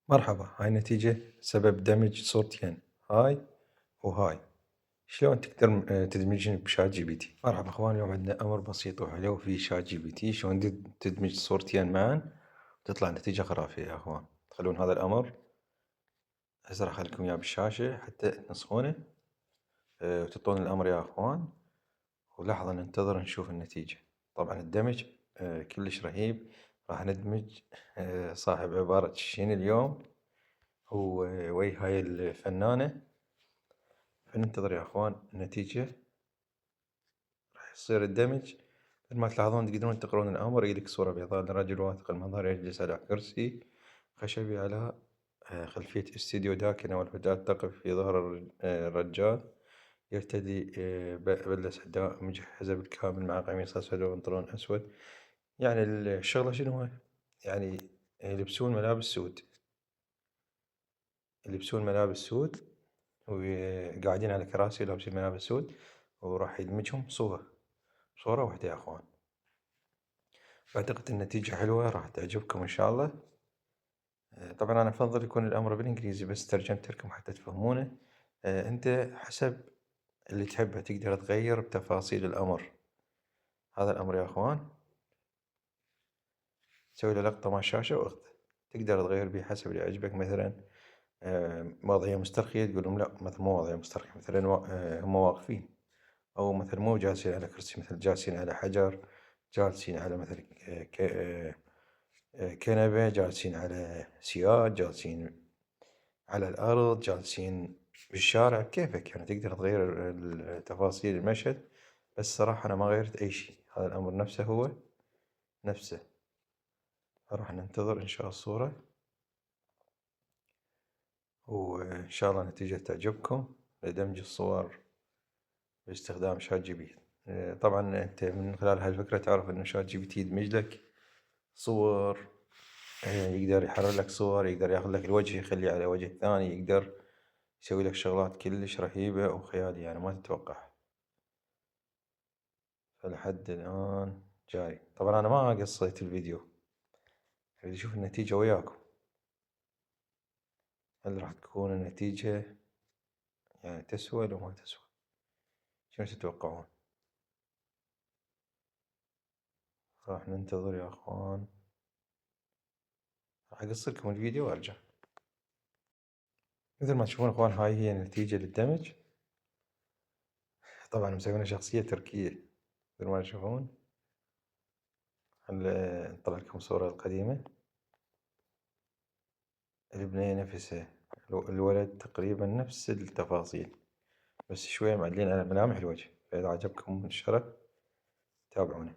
مرحبا، هاي نتيجة سبب دمج صورتين، هاي وهاي. شلون تقدر تدمجهم بشات جي بي تي؟ مرحبا اخوان، اليوم عندنا امر بسيط وحلو في شات جي بي تي، شلون تدمج صورتين معا وتطلع نتيجة خرافية يا اخوان. تخلون هذا الامر، هسه راح اخليكم اياه بالشاشة حتى تنسخونه وتعطون الامر يا اخوان، ولحظة ننتظر نشوف النتيجة. طبعا الدمج كلش رهيب. راح ندمج صاحب عبارة شين اليوم هو ويا هاي الفنانة، فننتظر يا اخوان النتيجة. راح يصير الدمج مثل ما تلاحظون، تقدرون تقرون الامر. يجيلك صورة بيضاء لرجل واثق المظهر يجلس على كرسي خشبي على خلفية استديو داكنة، والفتاة تقف في ظهر الرجال يرتدي بدلة سوداء مجهزة بالكامل مع قميص أسود وبنطلون أسود. يعني الشغلة شنو هو؟ يعني يلبسون ملابس سود، يلبسون ملابس سود وقاعدين على كراسي ولابسين ملابس سود، وراح يدمجهم صورة واحدة يا اخوان. اعتقد النتيجة حلوة، راح تعجبكم ان شاء الله. طبعا انا افضل يكون الامر بالانجليزي بس ترجمت لكم حتى تفهمونه. انت حسب اللي تحبه تقدر تغير بتفاصيل الامر. هذا الامر يا اخوان، تسوي له لقطة مع الشاشة واخذه، تقدر تغير به حسب اللي يعجبك. مثلا وضعية مسترخية تقول لهم لا، مثلا مو وضعية مسترخية، مثلا هم واقفين، أو مثلا مو جالسين على كرسي، مثلا جالسين على حجر، جالسين على مثلا كنبة، جالسين على سياج، جالسين على الأرض، جالسين بالشارع، كيفك يعني تقدر تغير تفاصيل المشهد. بس صراحة أنا ما غيرت أي شيء، هذا الأمر نفسه هو نفسه. راح ننتظر إن شاء الصورة، وإن شاء الله النتيجة تعجبكم لدمج الصور باستخدام شات جي بي. طبعا أنت من خلال هالفكرة تعرف إنه شات جي بي تي يدمج لك صور، يقدر يحرر لك صور، يقدر ياخذ لك الوجه يخليه على وجه ثاني، يقدر يسوي لك شغلات كلش رهيبة وخيالية يعني ما تتوقعها. فلحد الآن جاي. طبعا أنا ما قصيت الفيديو، أريد أشوف النتيجة وياكم. هل راح تكون النتيجة يعني تسوى لو ما تسوى؟ شنو تتوقعون؟ راح ننتظر يا أخوان، راح أقص لكم الفيديو وأرجع. مثل ما تشوفون أخوان، هاي هي النتيجة للدمج. طبعا مسوينا شخصية تركية مثل ما تشوفون. هل نطلع لكم الصورة القديمة؟ البنية نفسها، الولد تقريبا نفس التفاصيل، بس شوية معدلين على ملامح الوجه. فإذا عجبكم الشرح تابعونا.